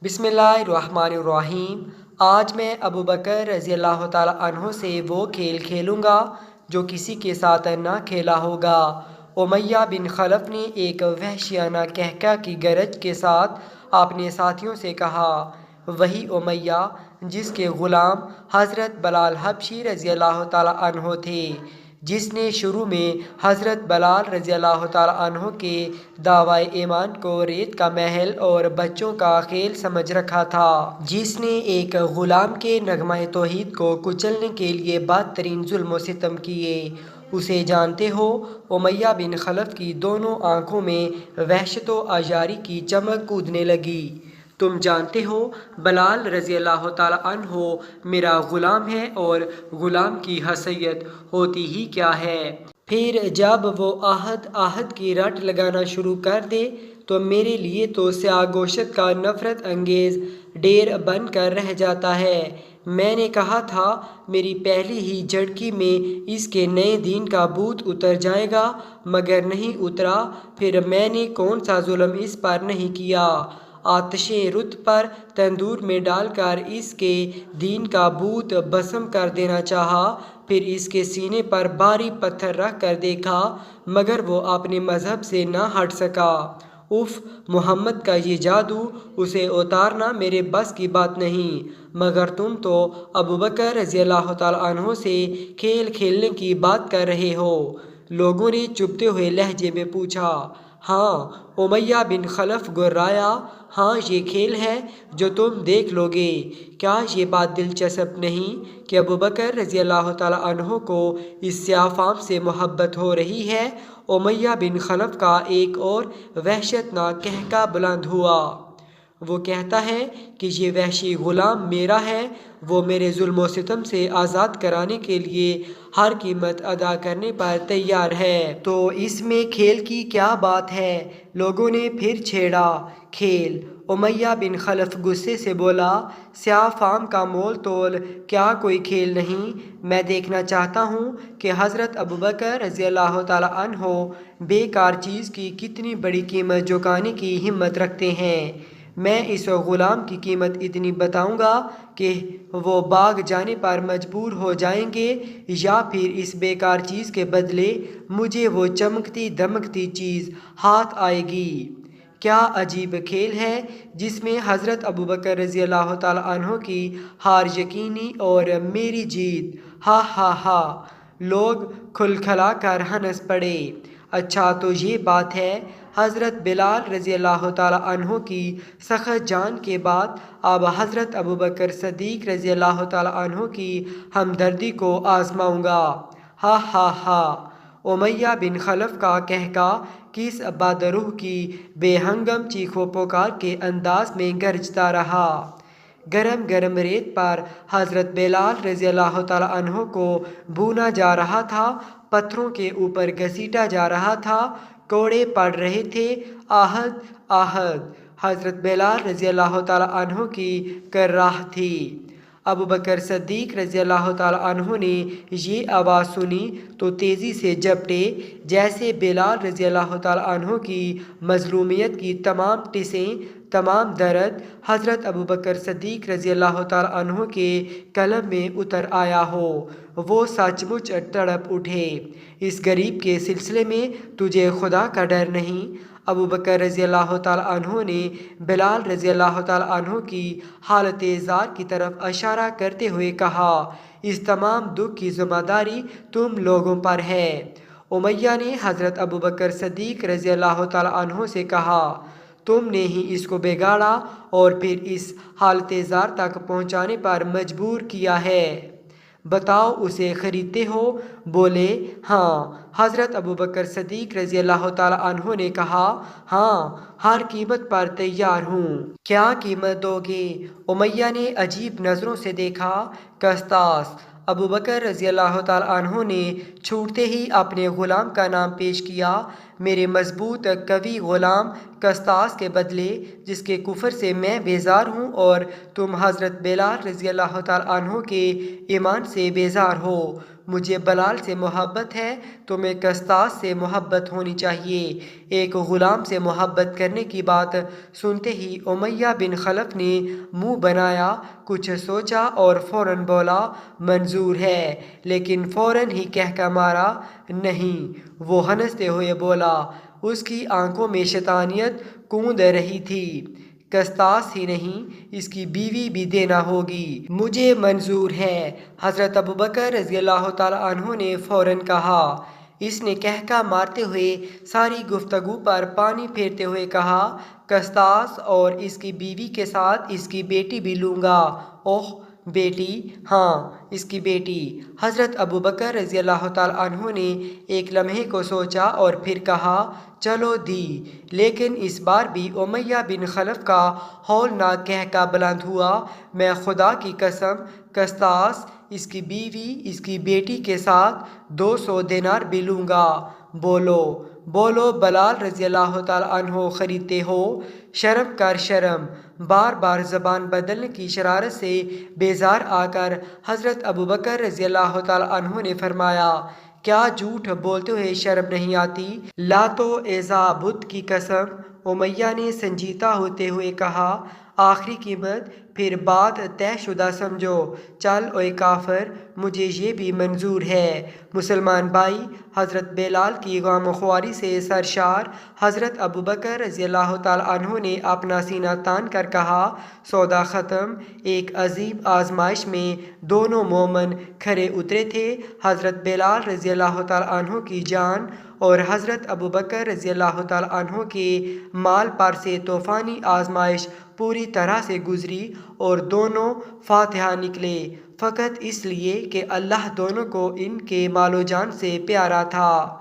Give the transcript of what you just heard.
بسم اللہ الرحمن الرحیم۔ آج میں ابو بکر رضی اللہ تعالیٰ عنہ سے وہ کھیل کھیلوں گا جو کسی کے ساتھ نہ کھیلا ہوگا۔ امیہ بن خلف نے ایک وحشیانہ قہقہ کی گرج کے ساتھ اپنے ساتھیوں سے کہا۔ وہی امیہ جس کے غلام حضرت بلال حبشی رضی اللہ تعالیٰ عنہ تھے، جس نے شروع میں حضرت بلال رضی اللہ تعالیٰ عنہ کے دعویٰ ایمان کو ریت کا محل اور بچوں کا کھیل سمجھ رکھا تھا، جس نے ایک غلام کے نغمہ توحید کو کچلنے کے لیے بدترین ظلم و ستم کیے، اسے جانتے ہو؟ امیہ بن خلف کی دونوں آنکھوں میں وحشت و عیاری کی چمک کودنے لگی۔ تم جانتے ہو بلال رضی اللہ تعالیٰ عنہ میرا غلام ہے، اور غلام کی حیثیت ہوتی ہی کیا ہے؟ پھر جب وہ آہد کی رٹ لگانا شروع کر دے تو میرے لیے تو سیاہ گوشت کا نفرت انگیز ڈیر بن کر رہ جاتا ہے۔ میں نے کہا تھا میری پہلی ہی جھڑکی میں اس کے نئے دین کا بھوت اتر جائے گا، مگر نہیں اترا۔ پھر میں نے کون سا ظلم اس پر نہیں کیا؟ آتش رت پر تندور میں ڈال کر اس کے دین کا بھوت بھسم کر دینا چاہا، پھر اس کے سینے پر بھاری پتھر رکھ کر دیکھا، مگر وہ اپنے مذہب سے نہ ہٹ سکا۔ اف، محمد کا یہ جادو، اسے اتارنا میرے بس کی بات نہیں۔ مگر تم تو ابو بکر رضی اللہ تعالیٰ عنہ سے کھیل کھیلنے کی بات کر رہے ہو۔ لوگوں نے چبھتے ہوئے لہجے میں پوچھا۔ ہاں، امیہ بن خلف گرایا، ہاں یہ کھیل ہے جو تم دیکھ لو گے۔ کیا یہ بات دلچسپ نہیں کہ ابو بکر رضی اللہ تعالیٰ عنہ کو اس سیاہ فام سے محبت ہو رہی ہے؟ امیہ بن خلف کا ایک اور وحشتناک قہقہ بلند ہوا۔ وہ کہتا ہے کہ یہ وحشی غلام میرا ہے، وہ میرے ظلم و ستم سے آزاد کرانے کے لیے ہر قیمت ادا کرنے پر تیار ہے۔ تو اس میں کھیل کی کیا بات ہے؟ لوگوں نے پھر چھیڑا۔ کھیل؟ امیہ بن خلف غصے سے بولا، سیاہ فام کا مول تول کیا کوئی کھیل نہیں؟ میں دیکھنا چاہتا ہوں کہ حضرت ابو بکر رضی اللہ تعالیٰ عنہ بیکار چیز کی کتنی بڑی قیمت چکانے کی ہمت رکھتے ہیں۔ میں اس غلام کی قیمت اتنی بتاؤں گا کہ وہ بھاگ جانے پر مجبور ہو جائیں گے، یا پھر اس بیکار چیز کے بدلے مجھے وہ چمکتی دمکتی چیز ہاتھ آئے گی۔ کیا عجیب کھیل ہے جس میں حضرت ابو بکر رضی اللہ تعالیٰ عنہ کی ہار یقینی اور میری جیت۔ ہا ہا ہا! لوگ کھلکھلا کر ہنس پڑے۔ اچھا تو یہ بات ہے۔ حضرت بلال رضی اللہ تعالیٰ عنہ کی سخت جان کے بعد اب حضرت ابو بکر صدیق رضی اللہ تعالیٰ عنہ کی ہمدردی کو آزماؤں گا۔ ہا ہا ہا! امیہ بن خلف کا قہقہ کس بدروح کی بے ہنگم چیخ و پکار کے انداز میں گرجتا رہا۔ گرم گرم ریت پر حضرت بلال رضی اللہ تعالیٰ عنہ کو بھونا جا رہا تھا، پتھروں کے اوپر گھسیٹا جا رہا تھا، کوڑے پڑ رہے تھے۔ آہد آہد! حضرت بلال رضی اللہ تعالیٰ عنہ کی کر رہا تھی۔ ابو بکر صدیق رضی اللہ تعالیٰ عنہ نے یہ آواز سنی تو تیزی سے جھپٹے، جیسے بلال رضی اللہ تعالیٰ عنہ کی مظلومیت کی تمام ٹسیں، تمام درد حضرت ابو بکر صدیق رضی اللہ تعالیٰ عنہ کے قلب میں اتر آیا ہو۔ وہ سچ مچ تڑپ اٹھے۔ اس غریب کے سلسلے میں تجھے خدا کا ڈر نہیں؟ ابو بکر رضی اللہ تعالیٰ عنہ نے بلال رضی اللہ تعالیٰ عنہ کی حالت زار کی طرف اشارہ کرتے ہوئے کہا، اس تمام دکھ کی ذمہ داری تم لوگوں پر ہے۔ امیہ نے حضرت ابو بکر صدیق رضی اللہ تعالیٰ عنہ سے کہا، تم نے ہی اس کو بگاڑا اور پھر اس حالت زار تک پہنچانے پر مجبور کیا ہے۔ بتاؤ اسے خریدتے ہو؟ بولے، ہاں۔ حضرت ابو بکر صدیق رضی اللہ تعالیٰ عنہ نے کہا، ہاں، ہر قیمت پر تیار ہوں۔ کیا قیمت دو گے؟ امیہ نے عجیب نظروں سے دیکھا۔ قسطاس! ابو بکر رضی اللہ تعالیٰ عنہ نے چھوٹتے ہی اپنے غلام کا نام پیش کیا۔ میرے مضبوط قوی غلام قسطاس کے بدلے، جس کے کفر سے میں بیزار ہوں اور تم حضرت بلال رضی اللہ تعالیٰ عنہ کے ایمان سے بیزار ہو، مجھے بلال سے محبت ہے تمہیں قسطاس سے محبت ہونی چاہیے۔ ایک غلام سے محبت کرنے کی بات سنتے ہی امیہ بن خلف نے منہ بنایا، کچھ سوچا اور فوراً بولا منظور ہے، لیکن فوراً ہی کہہ مارا نہیں۔ وہ ہنستے ہوئے بولا، اس کی آنکھوں میں شیطانیت کوند رہی تھی، قسطاس ہی نہیں اس کی بیوی بھی دینا ہوگی، مجھے منظور ہے۔ حضرت ابوبکر رضی اللہ تعالیٰ عنہ نے فوراً کہا۔ اس نے کہکا مارتے ہوئے ساری گفتگو پر پانی پھیرتے ہوئے کہا، قسطاس اور اس کی بیوی کے ساتھ اس کی بیٹی بھی لوں گا۔ اوہ بیٹی؟ ہاں اس کی بیٹی۔ حضرت ابوبکر رضی اللہ تعالیٰ عنہ نے ایک لمحے کو سوچا اور پھر کہا چلو دی۔ لیکن اس بار بھی امیہ بن خلف کا ہولناک کہکا بلند ہوا، میں خدا کی قسم، قسطاس، اس کی بیوی، اس کی بیٹی کے ساتھ 200 دینار بھی لوں گا۔ بولو بولو بلال رضی اللہ تعالیٰ عنہ خریدتے ہو؟ شرم کر شرم۔ بار بار زبان بدلنے کی شرارت سے بیزار آ کر حضرت ابوبکر رضی اللہ تعالیٰ عنہ نے فرمایا، کیا جھوٹ بولتے ہوئے شرم نہیں آتی؟ لات و عزیٰ بت کی قسم۔ امیہ نے سنجیدہ ہوتے ہوئے کہا، آخری قیمت، پھر بات طے شدہ سمجھو۔ چل اوے کافر، مجھے یہ بھی منظور ہے۔ مسلمان بھائی، حضرت بلال کی غم خواری سے سرشار حضرت ابوبکر رضی اللہ تعالیٰ عنہ نے اپنا سینہ تان کر کہا، سودا ختم۔ ایک عظیم آزمائش میں دونوں مومن کھرے اترے تھے، حضرت بلال رضی اللہ تعالیٰ عنہ کی جان اور حضرت ابوبکر رضی اللہ تعالیٰ عنہ کے مال پر سے طوفانی آزمائش پوری طرح سے گزری اور دونوں فاتحہ نکلے، فقط اس لیے کہ اللہ دونوں کو ان کے مال و جان سے پیارا تھا۔